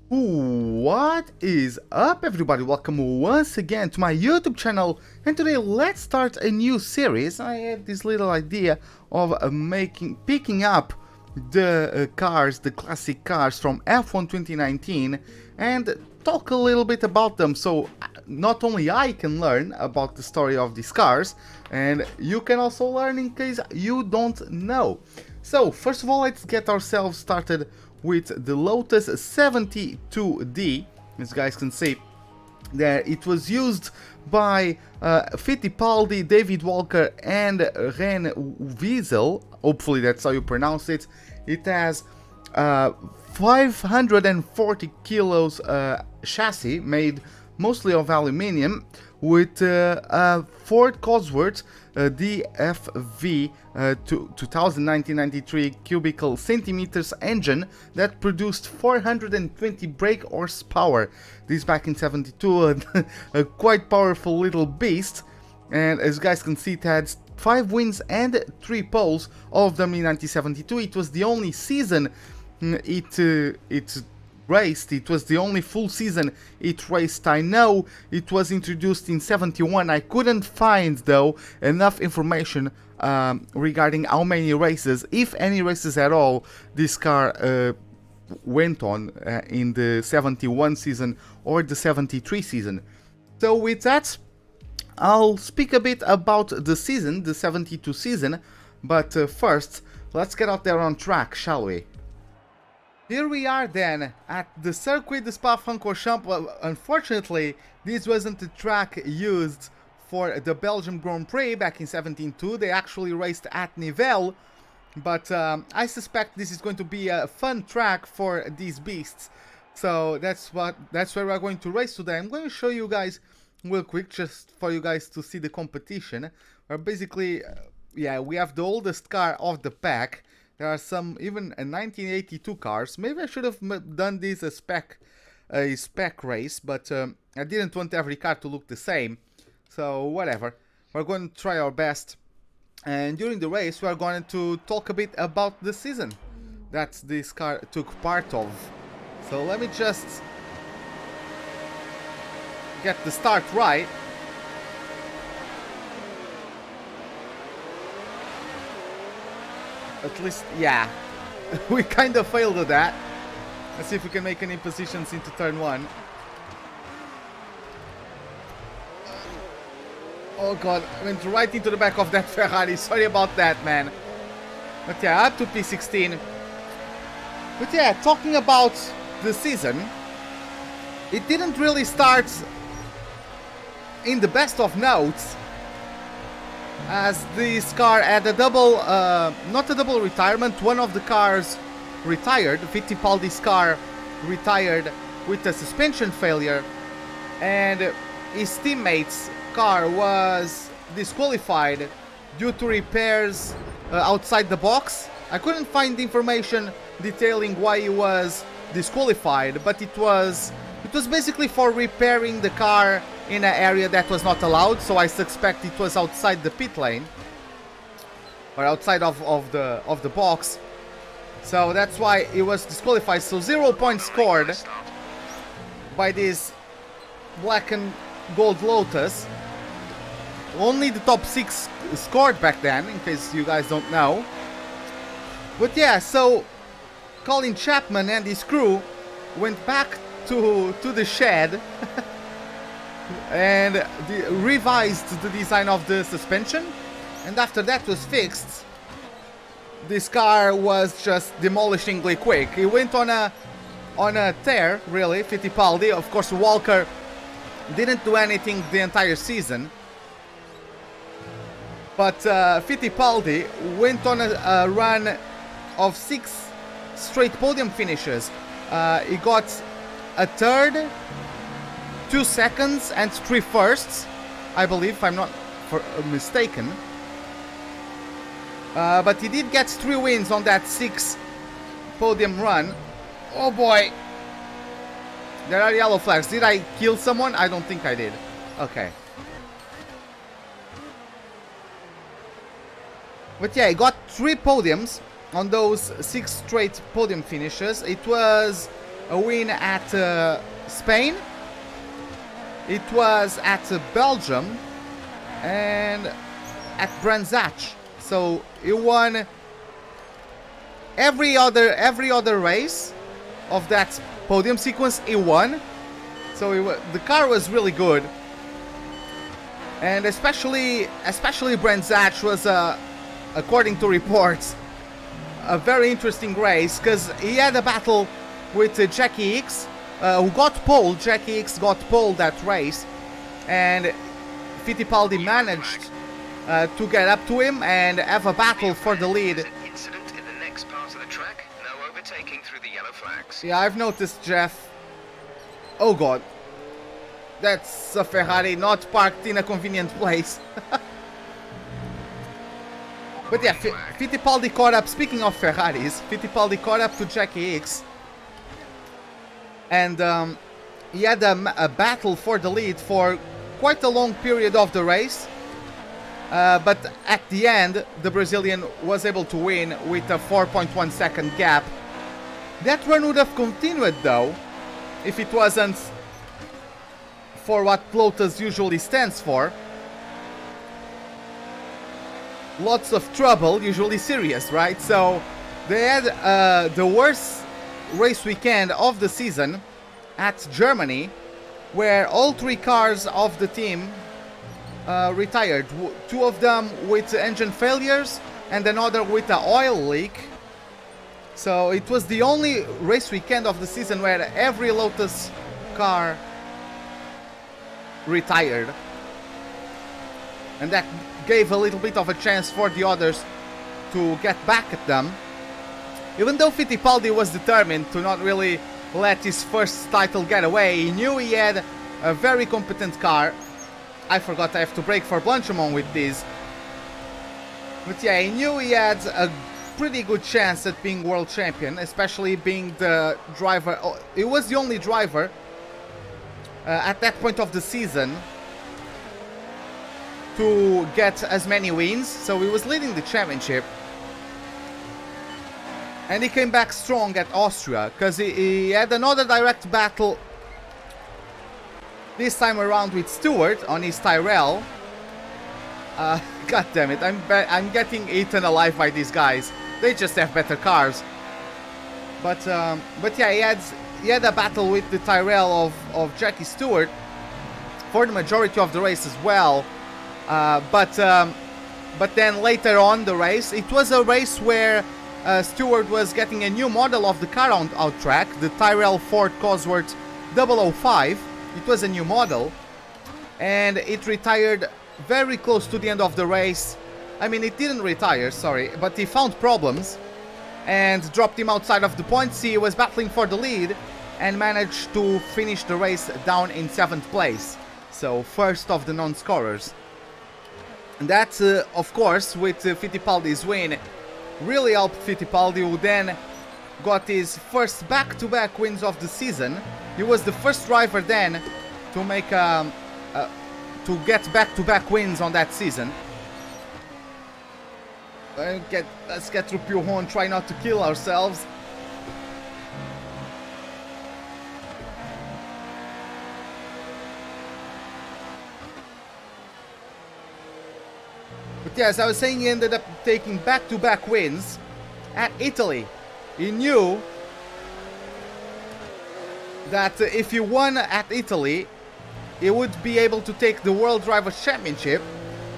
What is up, everybody? Welcome once again to my YouTube channel, and today let's start a new series. I had this little idea of picking up the cars, the classic cars from F1 2019, and talk a little bit about them, so not only I can learn about the story of these cars, and you can also learn in case you don't know. So first of all, let's get ourselves started with the Lotus 72D. As you guys can see, that it was used by Fittipaldi, David Walker and Ren Wiesel. Hopefully that's how you pronounce it. It has 540 kilos chassis made mostly of aluminium, with Ford Cosworth DFV 2019-93 cubical centimeters engine that produced 420 brake horsepower. This back in 72, a quite powerful little beast. And as you guys can see, it had 5 wins and 3 poles, all of them in 1972. It was the only season it raced. It was the only full season it raced. I know it was introduced in 71. I couldn't find, though, enough information regarding how many races, if any races at all, this car went on in the 71 season or the 73 season. So with that, I'll speak a bit about the season, the 72 season, but first, let's get out there on track, shall we? Here we are then, at the Circuit de Spa-Francorchamps. Well, unfortunately, this wasn't the track used for the Belgium Grand Prix back in 17.2. They actually raced at Nivelles, but I suspect this is going to be a fun track for these beasts. So that's where we're going to race today. I'm going to show you guys real quick, just for you guys to see the competition. Where basically, yeah, we have the oldest car of the pack. There are some even 1982 cars. Maybe I should have done this a spec race, but I didn't want every car to look the same. So whatever, we're going to try our best. And during the race, we're going to talk a bit about the season that this car took part of. So let me just get the start right. At least, yeah, we kind of failed at that. Let's see if we can make any positions into turn 1. Oh god, I went right into the back of that Ferrari. Sorry about that, man. But yeah, up to P16. But yeah, talking about the season, it didn't really start in the best of notes, as this car had a double, not a double retirement. One of the cars retired. Fittipaldi's car retired with a suspension failure, and his teammate's car was disqualified due to repairs outside the box. I couldn't find information detailing why he was disqualified, but it was basically for repairing the car in an area that was not allowed, so I suspect it was outside the pit lane, or outside of the box. So that's why it was disqualified. So 0 points scored by this black and gold Lotus. Only the top 6 scored back then, in case you guys don't know. But yeah, so Colin Chapman and his crew went back to the shed and revised the design of the suspension, and after that was fixed, this car was just demolishingly quick. It went on a tear, really. Fittipaldi, of course, Walker didn't do anything the entire season, but Fittipaldi went on a run of 6 straight podium finishes. He got a third, 2 seconds and 3 firsts, I believe, if I'm not mistaken. But he did get 3 wins on that 6 podium run. Oh boy, there are yellow flags. Did I kill someone? I don't think I did. Okay. But yeah, he got 3 podiums on those 6 straight podium finishes. It was a win at Spain. It was at Belgium and at Branzach. So he won every other race of that podium sequence. He won. So the car was really good, and especially Branzach was, according to reports, a very interesting race because he had a battle with Jackie X, who got pole. Jackie X got pole that race, and Fittipaldi managed to get up to him and have a battle for the lead. Incident in the next part of the track. No overtaking through the yellow flags. Yeah, I've noticed, Jeff. Oh god. That's a Ferrari not parked in a convenient place. But yeah, Fittipaldi caught up. Speaking of Ferraris, Fittipaldi caught up to Jackie X. And he had a battle for the lead for quite a long period of the race. But at the end, the Brazilian was able to win with a 4.1 second gap. That run would have continued though, if it wasn't for what Lotus usually stands for. Lots of trouble, usually serious, right? So they had the worst race weekend of the season at Germany, where all three cars of the team retired. Two of them with engine failures and another with an oil leak. So it was the only race weekend of the season where every Lotus car retired, and that gave a little bit of a chance for the others to get back at them. Even though Fittipaldi was determined to not really let his first title get away, he knew he had a very competent car. I forgot I have to brake for Blanchimont with this. But yeah, he knew he had a pretty good chance at being world champion, especially being the driver. He was the only driver at that point of the season to get as many wins, so he was leading the championship. And he came back strong at Austria, because he had another direct battle, this time around with Stewart on his Tyrrell. God damn it, I'm getting eaten alive by these guys. They just have better cars. But yeah, he had a battle with the Tyrrell of Jackie Stewart for the majority of the race as well. But then later on the race, it was a race where Stewart was getting a new model of the car out track, the Tyrrell Ford Cosworth 005. It was a new model, and it retired very close to the end of the race. I mean, it didn't retire, sorry, but he found problems and dropped him outside of the points. He was battling for the lead and managed to finish the race down in 7th place. So first of the non-scorers. And that, of course, with Fittipaldi's win, really helped Fittipaldi, who then got his first back-to-back wins of the season. He was the first driver then to make to get back-to-back wins on that season. Let's get through Pujon, try not to kill ourselves. But yeah, as I was saying, he ended up taking back-to-back wins at Italy. He knew that if he won at Italy, he would be able to take the World Drivers' Championship,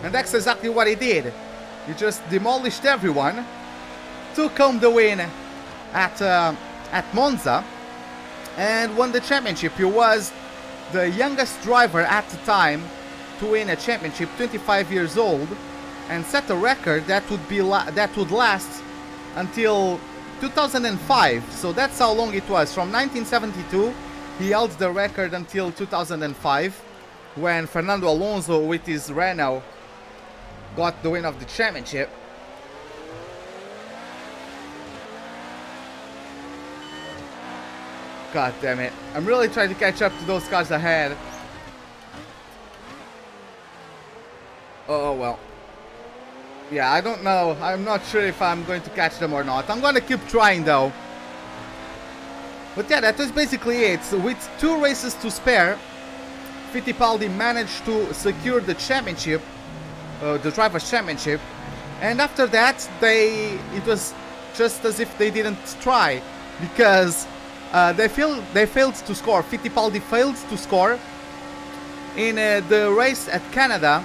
and that's exactly what he did. He just demolished everyone, took home the win at Monza, and won the championship. He was the youngest driver at the time to win a championship, 25 years old, and set a record that would last until 2005. So that's how long it was. From 1972, he held the record until 2005, when Fernando Alonso with his Renault got the win of the championship. God damn it. I'm really trying to catch up to those cars ahead. Oh well. Yeah, I don't know. I'm not sure if I'm going to catch them or not. I'm gonna keep trying though. But yeah, that was basically it. So with 2 races to spare, Fittipaldi managed to secure the championship, the Drivers' Championship, and after that, it was just as if they didn't try, because they failed to score. Fittipaldi failed to score in the race at Canada.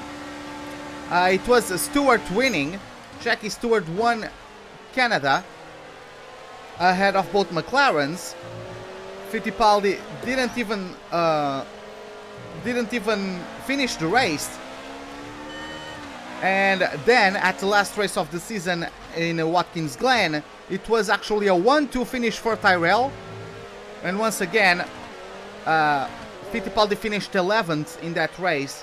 It was Stewart winning. Jackie Stewart won Canada ahead of both McLarens. Fittipaldi didn't even finish the race. And then at the last race of the season in Watkins Glen, it was actually a 1-2 finish for Tyrrell. And once again, Fittipaldi finished 11th in that race.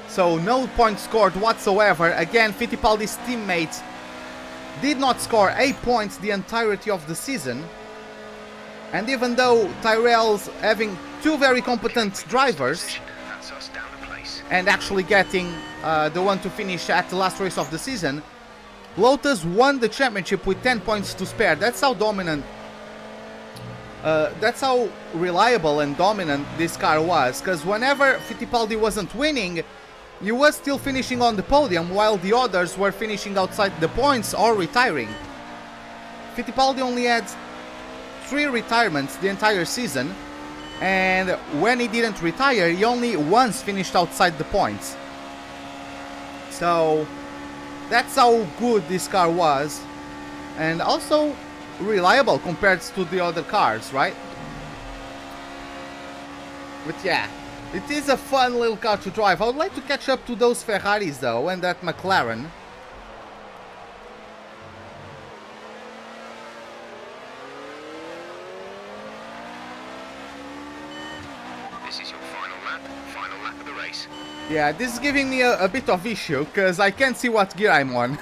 So no points scored whatsoever. Again, Fittipaldi's teammates did not score 8 points the entirety of the season. And even though Tyrrell's having 2 very competent drivers, and actually getting the one to finish at the last race of the season, Lotus won the championship with 10 points to spare. That's how dominant, that's how reliable and dominant this car was. Because whenever Fittipaldi wasn't winning, he was still finishing on the podium, while the others were finishing outside the points or retiring. Fittipaldi only had 3 retirements the entire season, and when he didn't retire, he only once finished outside the points. So that's how good this car was, and also reliable compared to the other cars, right? But yeah, it is a fun little car to drive. I would like to catch up to those Ferraris though, and that McLaren. This is your final lap of the race. Yeah, this is giving me a bit of issue, because I can't see what gear I'm on.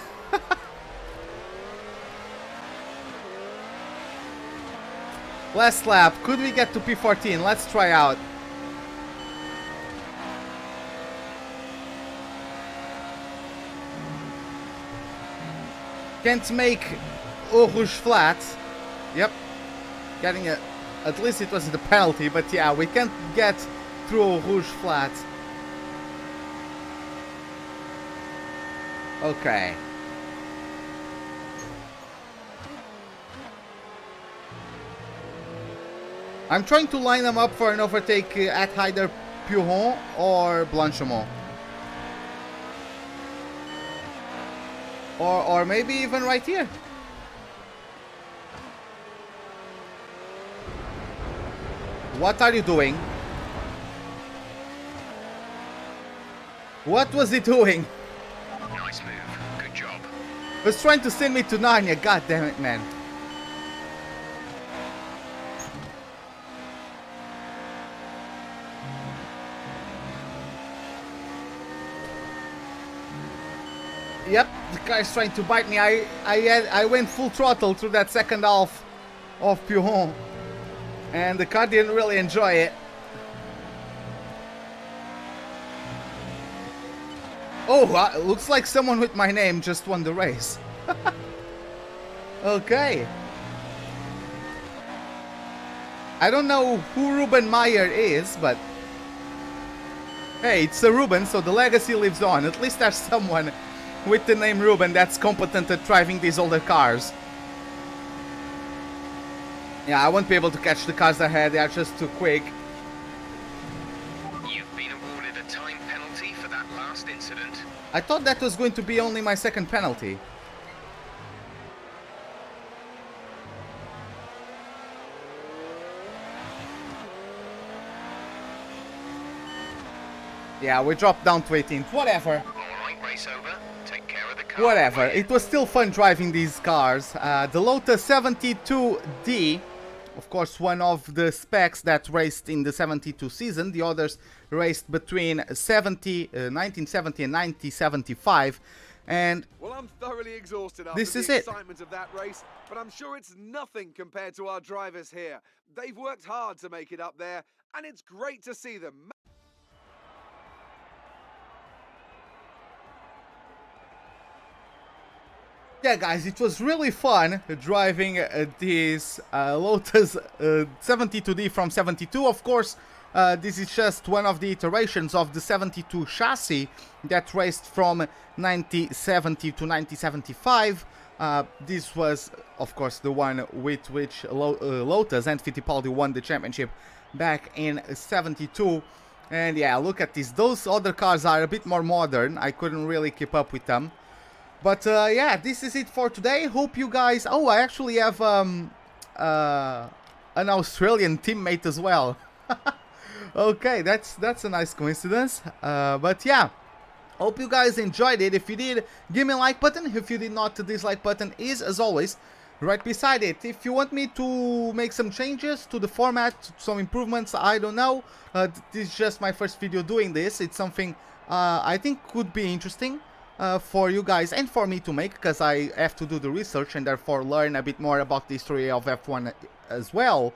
Last lap, could we get to P14? Let's try out. Can't make Eau Rouge flat. Yep. Getting a... At least it was the penalty, but yeah, we can't get through Eau Rouge flat. Okay. I'm trying to line them up for an overtake at either Puron or Blanchimont. Or maybe even right here. What are you doing? What was he doing? Nice move. Good job. He was trying to send me to Narnia. God damn it, man. Yep, the guy's trying to bite me. I went full throttle through that second half of Puron, and the car didn't really enjoy it. Oh, looks like someone with my name just won the race. Okay. I don't know who Ruben Meyer is, but hey, it's a Ruben, so the legacy lives on. At least there's someone with the name Ruben that's competent at driving these older cars. Yeah, I won't be able to catch the cars ahead, they are just too quick. You've been awarded a time penalty for that last incident. I thought that was going to be only my second penalty. Yeah, we dropped down to 18th. Whatever. Alright, race over. Take care of the car. Whatever. It was still fun driving these cars. The Lotus 72D, of course, one of the specs that raced in the 72 season. The others raced between 1970 and 1975. And well, I'm thoroughly exhausted after this is the it. excitement of that race, but I'm sure it's nothing compared to our drivers here. They've worked hard to make it up there, and it's great to see them. Yeah, guys, it was really fun driving this Lotus 72D from 72. Of course, this is just one of the iterations of the 72 chassis that raced from 1970 to 1975. This was, of course, the one with which Lotus and Fittipaldi won the championship back in 72. And yeah, look at this. Those other cars are a bit more modern. I couldn't really keep up with them. But yeah, this is it for today. Hope you guys... Oh, I actually have an Australian teammate as well. Okay, that's a nice coincidence. But yeah, hope you guys enjoyed it. If you did, give me a like button. If you did not, the dislike button is, as always, right beside it. If you want me to make some changes to the format, some improvements, I don't know. This is just my first video doing this. It's something I think could be interesting for you guys and for me to make, because I have to do the research and therefore learn a bit more about the history of F1 as well.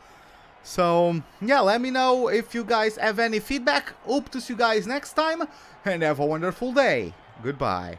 So yeah, let me know if you guys have any feedback. Hope to see you guys next time and have a wonderful day. Goodbye.